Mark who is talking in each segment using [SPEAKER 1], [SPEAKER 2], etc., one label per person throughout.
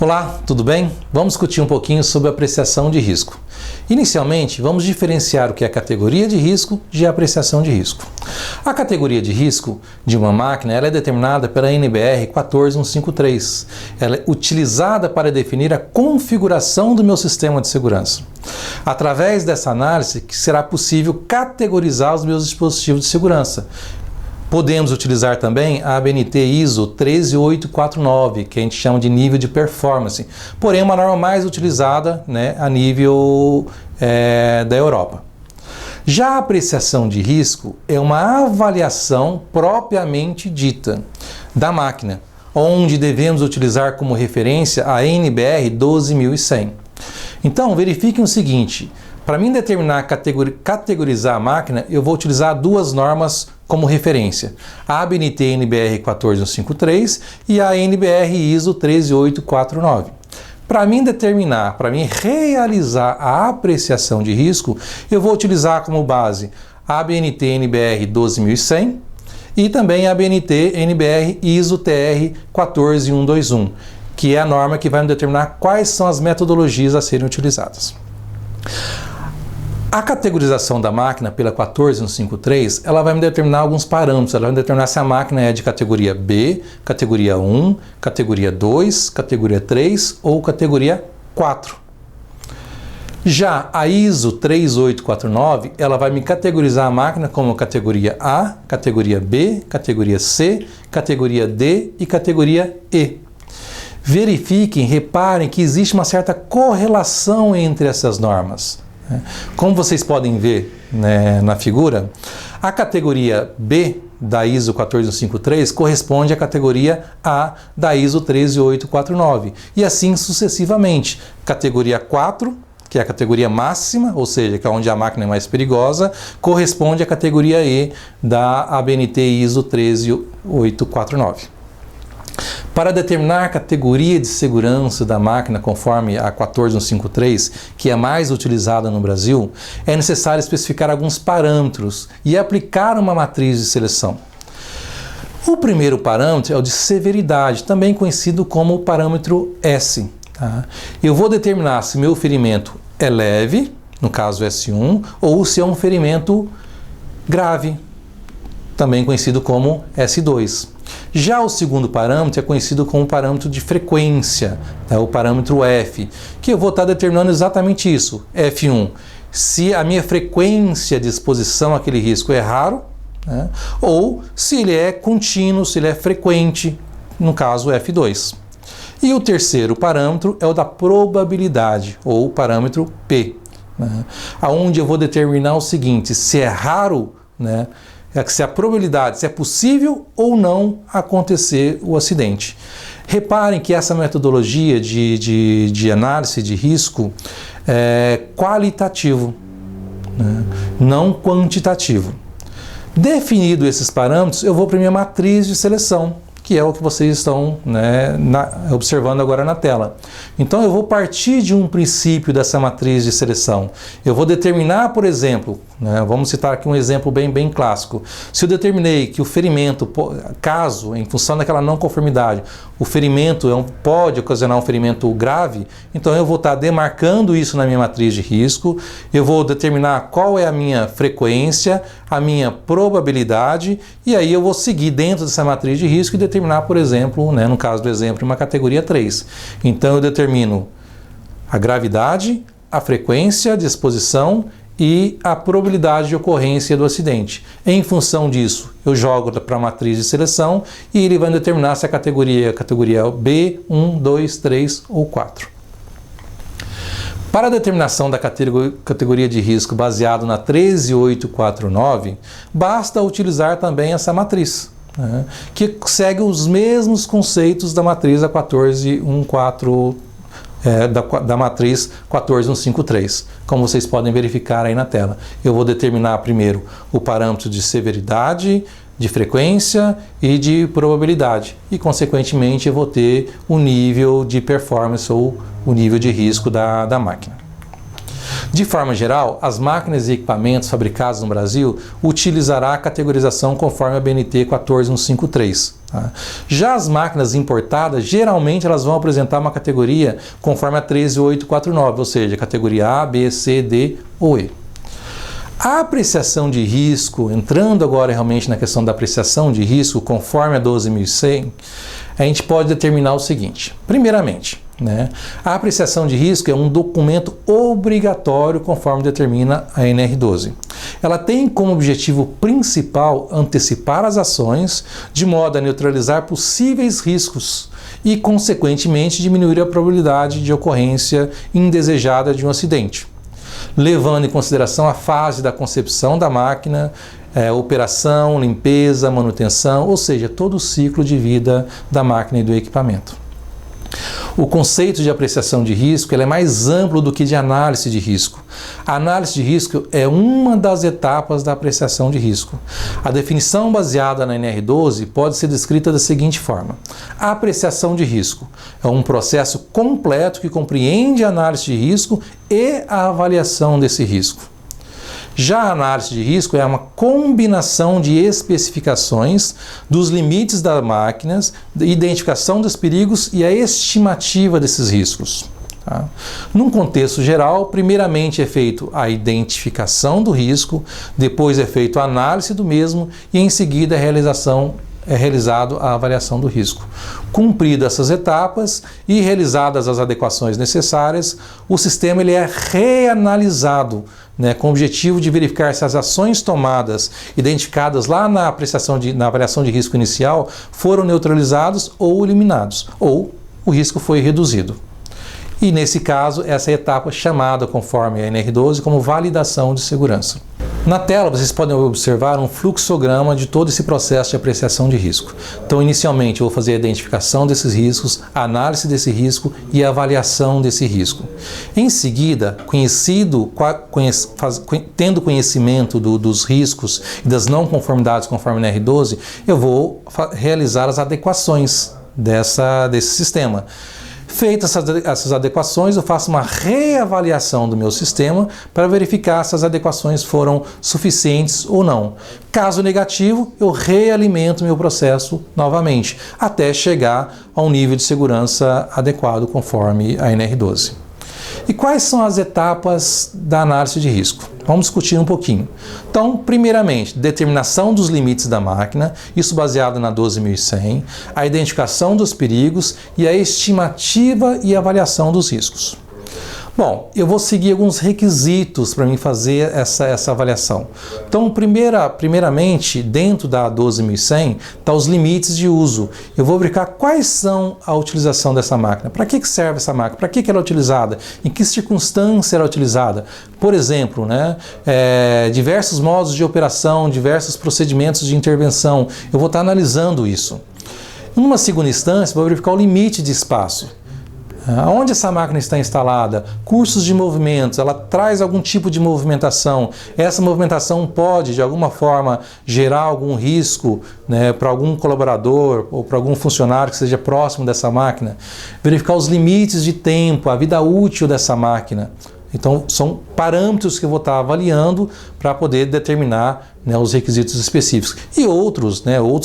[SPEAKER 1] Olá, tudo bem? Vamos discutir um pouquinho sobre apreciação de risco. Inicialmente, vamos diferenciar o que é categoria de risco de apreciação de risco. A categoria de risco de uma máquina ela é determinada pela NBR 14153. Ela é utilizada para definir a configuração do meu sistema de segurança. Através dessa análise, que será possível categorizar os meus dispositivos de segurança. Podemos utilizar também a ABNT ISO 13849, que a gente chama de nível de performance, porém é uma norma mais utilizada, a nível da Europa. Já a apreciação de risco é uma avaliação propriamente dita da máquina, onde devemos utilizar como referência a NBR 12100. Então, verifiquem o seguinte, para mim categorizar a máquina, eu vou utilizar duas normas como referência, a ABNT NBR 14153 e a NBR ISO 13849. Para mim realizar a apreciação de risco, eu vou utilizar como base a ABNT NBR 12100 e também a ABNT NBR ISO TR 14121, que é a norma que vai me determinar quais são as metodologias a serem utilizadas. A categorização da máquina pela 14153, ela vai me determinar alguns parâmetros, ela vai me determinar se a máquina é de categoria B, categoria 1, categoria 2, categoria 3 ou categoria 4. Já a ISO 3849, ela vai me categorizar a máquina como categoria A, categoria B, categoria C, categoria D e categoria E. Verifiquem, reparem que existe uma certa correlação entre essas normas. Como vocês podem ver na figura, a categoria B da ISO 14153 corresponde à categoria A da ISO 13849 e assim sucessivamente. Categoria 4, que é a categoria máxima, ou seja, que é onde a máquina é mais perigosa, corresponde à categoria E da ABNT ISO 13849. Para determinar a categoria de segurança da máquina conforme a 14153, que é mais utilizada no Brasil, é necessário especificar alguns parâmetros e aplicar uma matriz de seleção. O primeiro parâmetro é o de severidade, também conhecido como parâmetro S. Eu vou determinar se meu ferimento é leve, no caso S1, ou se é um ferimento grave, também conhecido como S2. Já o segundo parâmetro é conhecido como parâmetro de frequência, o parâmetro F, que eu vou estar determinando exatamente isso, F1, se a minha frequência de exposição àquele risco é raro, ou se ele é contínuo, se ele é frequente, no caso F2. E o terceiro parâmetro é o da probabilidade, ou parâmetro P, onde eu vou determinar o seguinte, se é raro, se a probabilidade, se é possível ou não acontecer o acidente. Reparem que essa metodologia de análise de risco é qualitativo, não quantitativo. Definido esses parâmetros, eu vou para a minha matriz de seleção, que é o que vocês estão observando agora na tela. Então eu vou partir de um princípio dessa matriz de seleção. Eu vou determinar, por exemplo, vamos citar aqui um exemplo bem clássico. Se eu determinei que o ferimento, caso, em função daquela não conformidade, o ferimento pode ocasionar um ferimento grave, então eu vou estar demarcando isso na minha matriz de risco, eu vou determinar qual é a minha frequência, a minha probabilidade, e aí eu vou seguir dentro dessa matriz de risco e determinar, por exemplo, no caso do exemplo, uma categoria 3. Então eu determino a gravidade, a frequência de exposição e a probabilidade de ocorrência do acidente. Em função disso, eu jogo para a matriz de seleção e ele vai determinar se a categoria B, 1, 2, 3 ou 4. Para a determinação da categoria de risco baseado na 13849, basta utilizar também essa matriz, que segue os mesmos conceitos da matriz da 14149. Da matriz 14153, como vocês podem verificar aí na tela. Eu vou determinar primeiro o parâmetro de severidade, de frequência e de probabilidade e, consequentemente, eu vou ter o nível de performance ou o nível de risco da máquina. De forma geral, as máquinas e equipamentos fabricados no Brasil utilizará a categorização conforme a BNT 14153. Tá? Já as máquinas importadas, geralmente elas vão apresentar uma categoria conforme a 13849, ou seja, categoria A, B, C, D ou E. A apreciação de risco, entrando agora realmente na questão da apreciação de risco, conforme a 12.100, a gente pode determinar o seguinte. Primeiramente, a apreciação de risco é um documento obrigatório conforme determina a NR12. Ela tem como objetivo principal antecipar as ações de modo a neutralizar possíveis riscos e, consequentemente, diminuir a probabilidade de ocorrência indesejada de um acidente, levando em consideração a fase da concepção da máquina, operação, limpeza, manutenção, ou seja, todo o ciclo de vida da máquina e do equipamento. O conceito de apreciação de risco é mais amplo do que de análise de risco. A análise de risco é uma das etapas da apreciação de risco. A definição baseada na NR12 pode ser descrita da seguinte forma. A apreciação de risco é um processo completo que compreende a análise de risco e a avaliação desse risco. Já a análise de risco é uma combinação de especificações dos limites das máquinas, identificação dos perigos e a estimativa desses riscos. Tá? Num contexto geral, primeiramente é feita a identificação do risco, depois é feita a análise do mesmo e em seguida é realizado a avaliação do risco. Cumpridas essas etapas e realizadas as adequações necessárias, o sistema ele é reanalisado, com o objetivo de verificar se as ações tomadas, identificadas lá na avaliação de risco inicial, foram neutralizadas ou eliminados, ou o risco foi reduzido. E nesse caso, essa etapa é chamada, conforme a NR12, como validação de segurança. Na tela, vocês podem observar um fluxograma de todo esse processo de apreciação de risco. Então, inicialmente, eu vou fazer a identificação desses riscos, a análise desse risco e a avaliação desse risco. Em seguida, tendo conhecimento dos riscos e das não conformidades conforme a NR12, eu vou realizar as adequações desse sistema. Feitas essas adequações, eu faço uma reavaliação do meu sistema para verificar se as adequações foram suficientes ou não. Caso negativo, eu realimento meu processo novamente, até chegar a um nível de segurança adequado conforme a NR12. E quais são as etapas da análise de risco? Vamos discutir um pouquinho. Então, primeiramente, determinação dos limites da máquina, isso baseado na 12.100, a identificação dos perigos e a estimativa e avaliação dos riscos. Bom, eu vou seguir alguns requisitos para mim fazer essa avaliação. Então, primeiramente, dentro da 12.100, está os limites de uso. Eu vou verificar quais são a utilização dessa máquina. Para que serve essa máquina? Para que ela é utilizada? Em que circunstância ela é utilizada? Por exemplo, diversos modos de operação, diversos procedimentos de intervenção. Eu vou estar analisando isso. Em uma segunda instância, vou verificar o limite de espaço. Onde essa máquina está instalada, cursos de movimentos, ela traz algum tipo de movimentação, essa movimentação pode de alguma forma gerar algum risco para algum colaborador ou para algum funcionário que seja próximo dessa máquina, verificar os limites de tempo, a vida útil dessa máquina. Então, são parâmetros que eu vou estar avaliando para poder determinar os requisitos específicos. E outros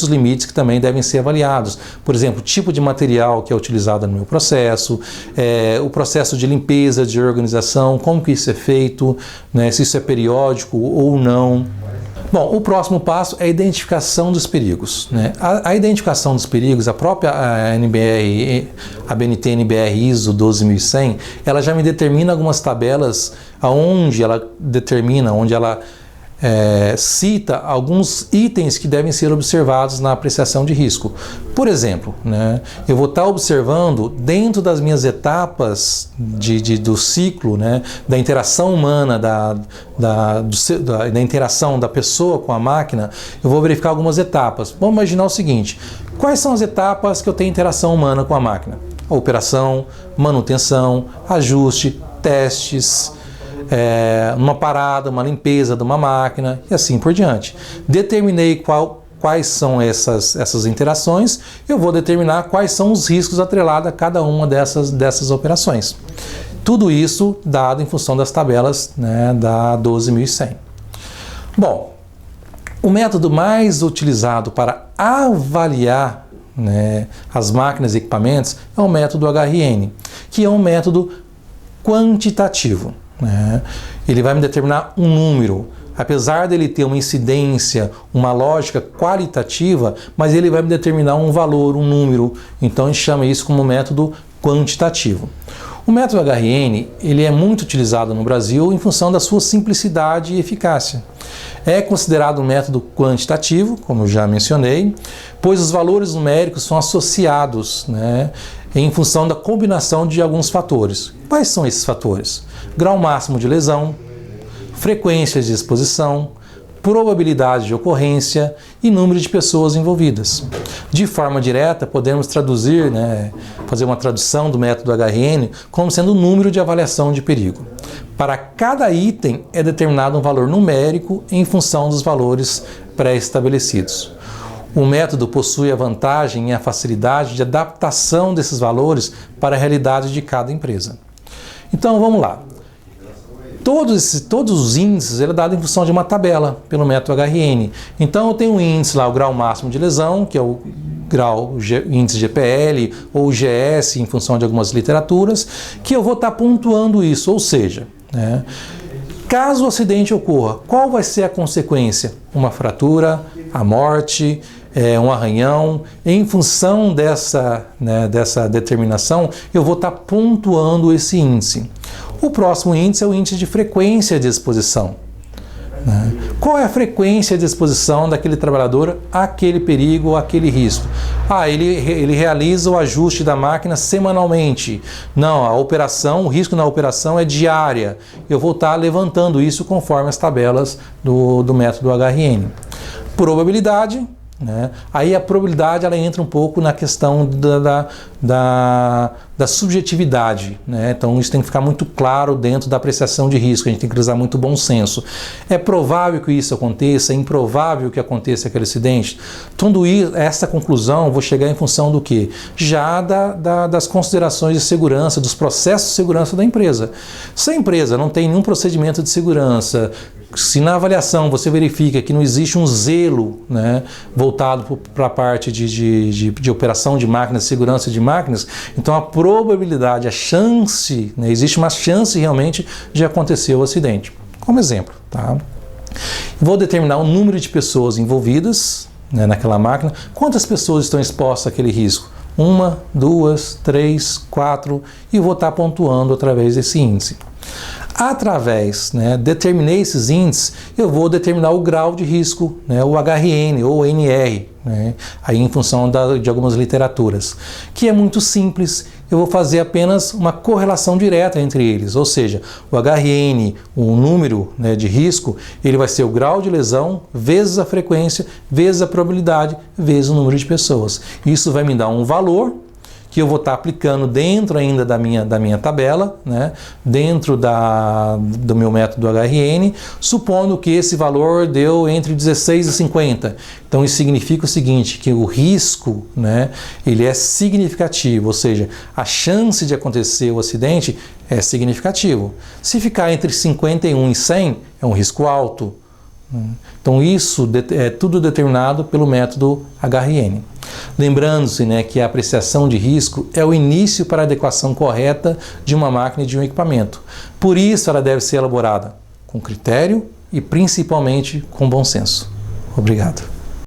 [SPEAKER 1] limites que também devem ser avaliados. Por exemplo, o tipo de material que é utilizado no meu processo, o processo de limpeza, de organização, como que isso é feito, se isso é periódico ou não. Bom, o próximo passo é a identificação dos perigos. A identificação dos perigos, a própria a BNT NBR ISO 12100, ela já me determina algumas tabelas onde ela cita alguns itens que devem ser observados na apreciação de risco. Por exemplo, eu vou estar observando dentro das minhas etapas do ciclo, da interação humana, da interação da pessoa com a máquina, eu vou verificar algumas etapas. Vamos imaginar o seguinte: quais são as etapas que eu tenho interação humana com a máquina? A operação, manutenção, ajuste, testes, uma parada, uma limpeza de uma máquina e assim por diante. Determinei quais são essas interações, eu vou determinar quais são os riscos atrelados a cada uma dessas operações. Tudo isso dado em função das tabelas, né, da 12.100. Bom, o método mais utilizado para avaliar, né, as máquinas e equipamentos é o método HRN, que é um método quantitativo, né? Ele vai me determinar um número, apesar dele ter uma incidência, uma lógica qualitativa, mas ele vai me determinar um valor, um número. Então a gente chama isso como método quantitativo. O método HRN, ele é muito utilizado no Brasil em função da sua simplicidade e eficácia. É considerado um método quantitativo, como eu já mencionei, pois os valores numéricos são associados, né, em função da combinação de alguns fatores. Quais são esses fatores? Grau máximo de lesão, frequências de exposição, probabilidade de ocorrência e número de pessoas envolvidas. De forma direta, podemos traduzir, né, fazer uma tradução do método HRN como sendo o número de avaliação de perigo. Para cada item é determinado um valor numérico em função dos valores pré-estabelecidos. O método possui a vantagem e a facilidade de adaptação desses valores para a realidade de cada empresa. Então, vamos lá. Todos os índices é dado em função de uma tabela pelo método HRN. Então eu tenho um índice lá, o grau máximo de lesão, que é o índice GPL ou GS, em função de algumas literaturas, que eu vou estar pontuando isso, ou seja, né, caso o acidente ocorra, qual vai ser a consequência? Uma fratura, a morte, um arranhão. Em função dessa determinação, eu vou estar pontuando esse índice. O próximo índice é o índice de frequência de exposição, né? Qual é a frequência de exposição daquele trabalhador àquele perigo ou àquele risco? Ele realiza o ajuste da máquina semanalmente. Não, o risco na operação é diária. Eu vou estar levantando isso conforme as tabelas do método HRN. Probabilidade. Né? Aí a probabilidade ela entra um pouco na questão da subjetividade, né? Então isso tem que ficar muito claro dentro da apreciação de risco, a gente tem que usar muito bom senso. É provável que isso aconteça, é improvável que aconteça aquele acidente? Tudo isso, essa conclusão, vou chegar em função do quê? Já das considerações de segurança, dos processos de segurança da empresa. Se a empresa não tem nenhum procedimento de segurança, se na avaliação você verifica que não existe um zelo, né, voltado para a parte de operação de máquinas, segurança de máquinas, então a probabilidade, a chance, né, existe uma chance realmente de acontecer o acidente. Como exemplo, tá? Vou determinar o número de pessoas envolvidas, né, naquela máquina, quantas pessoas estão expostas àquele risco. 1, 2, 3, 4 e vou estar pontuando através desse índice. Através, né, determinei esses índices, eu vou determinar o grau de risco, né, o HRN ou NR, né, aí em função de algumas literaturas, que é muito simples. Eu vou fazer apenas uma correlação direta entre eles, ou seja, o HRN, o número, né, de risco, ele vai ser o grau de lesão vezes a frequência, vezes a probabilidade, vezes o número de pessoas. Isso vai me dar um valor que eu vou estar aplicando dentro ainda da minha tabela, né, dentro do meu método HRN, supondo que esse valor deu entre 16 e 50. Então isso significa o seguinte, que o risco, né, ele é significativo, ou seja, a chance de acontecer o acidente é significativo. Se ficar entre 51 e 100, é um risco alto. Então isso é tudo determinado pelo método HRN. Lembrando-se, né, que a apreciação de risco é o início para a adequação correta de uma máquina e de um equipamento. Por isso ela deve ser elaborada com critério e principalmente com bom senso. Obrigado.